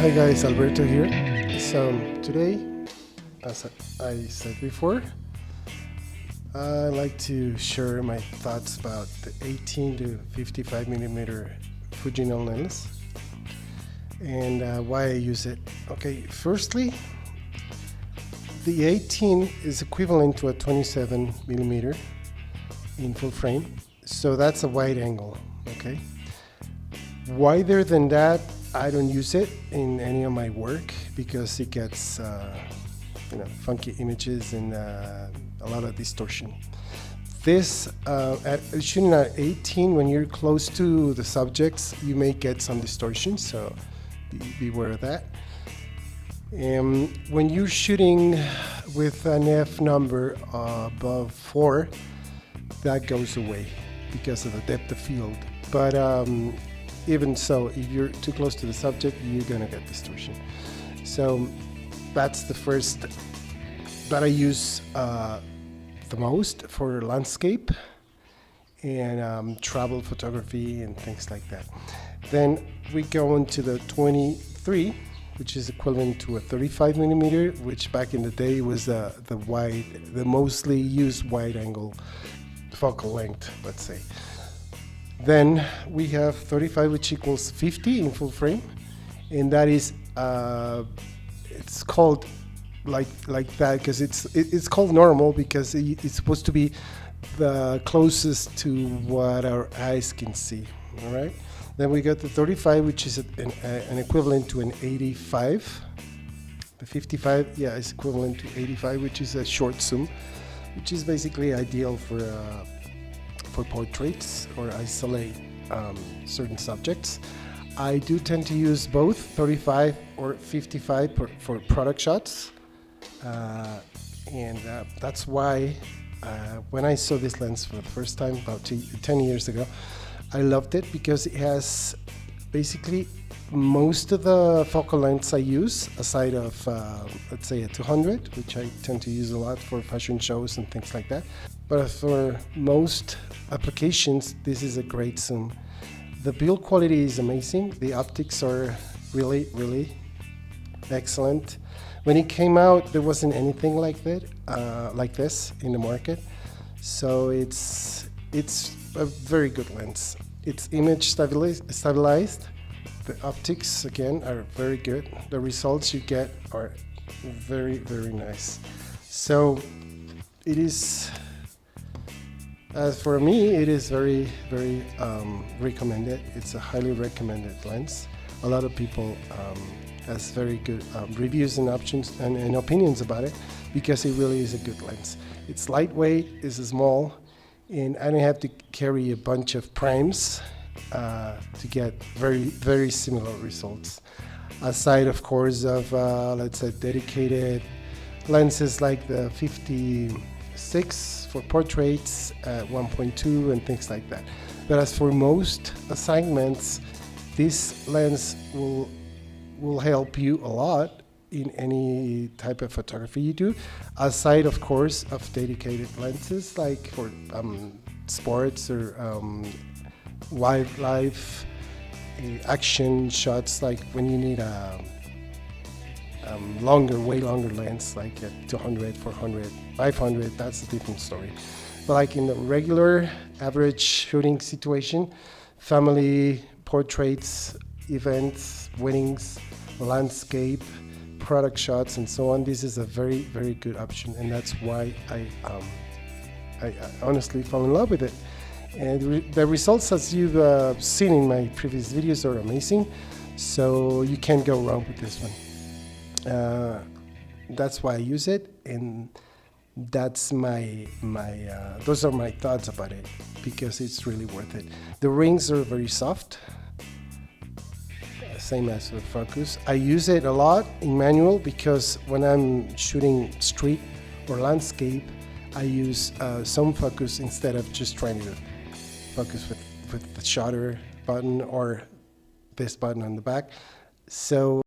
Hi guys, Alberto here. So today, as I said before, I like to share my thoughts about the 18 to 55 millimeter Fujinon lens and why I use it. Okay, firstly, the 18 is equivalent to a 27 millimeter in full frame, so that's a wide angle. Okay, wider than that, I don't use it in any of my work because it gets funky images and a lot of distortion. This shooting at 18, when you're close to the subjects, you may get some distortion, so beware of that. And when you're shooting with an F number above 4, that goes away because of the depth of field. But even so, if you're too close to the subject, you're gonna get distortion. So that's the first that I use the most for landscape and travel photography and things like that. Then we go on to the 23, which is equivalent to a 35 millimeter, which back in the day was the mostly used wide angle focal length, let's say. Then we have 35, which equals 50 in full frame, and that is it's called like that because it's called normal because it's supposed to be the closest to what our eyes can see. All right. Then we got the 35, which is an equivalent to an 85. The 55, yeah, is equivalent to 85, which is a short zoom, which is basically ideal for portraits or isolate certain subjects. I do tend to use both 35 or 55 for product shots, and that's why when I saw this lens for the first time about 10 years ago, I loved it because it has basically most of the focal lengths I use, aside of let's say a 200, which I tend to use a lot for fashion shows and things like that. But for most applications, this is a great zoom. The build quality is amazing. The optics are really, really excellent. When it came out, there wasn't anything like this in the market. So it's a very good lens. It's image stabilized. The optics, again, are very good. The results you get are very, very nice. So it is, as for me, it is very, very recommended. It's a highly recommended lens. A lot of people has very good reviews and options and opinions about it because it really is a good lens. It's lightweight, it's small, and I don't have to carry a bunch of primes to get very, very similar results. Aside, of course, of let's say dedicated lenses like the 56 for portraits, 1.2 and things like that. But as for most assignments, this lens will help you a lot in any type of photography you do, aside of course of dedicated lenses like for sports or wildlife action shots, like when you need a way longer lens like a 200, 400, 500, that's a different story. But like in the regular average shooting situation, family, portraits, events, weddings, landscape, product shots and so on, this is a very, very good option, and that's why I honestly fell in love with it. And the results, as you've seen in my previous videos, are amazing, so you can't go wrong with this one. That's why I use it, and that's those are my thoughts about it, because it's really worth it. The rings are very soft, same as the focus. I use it a lot in manual because when I'm shooting street or landscape, I use some focus instead of just trying to focus with the shutter button or this button on the back. So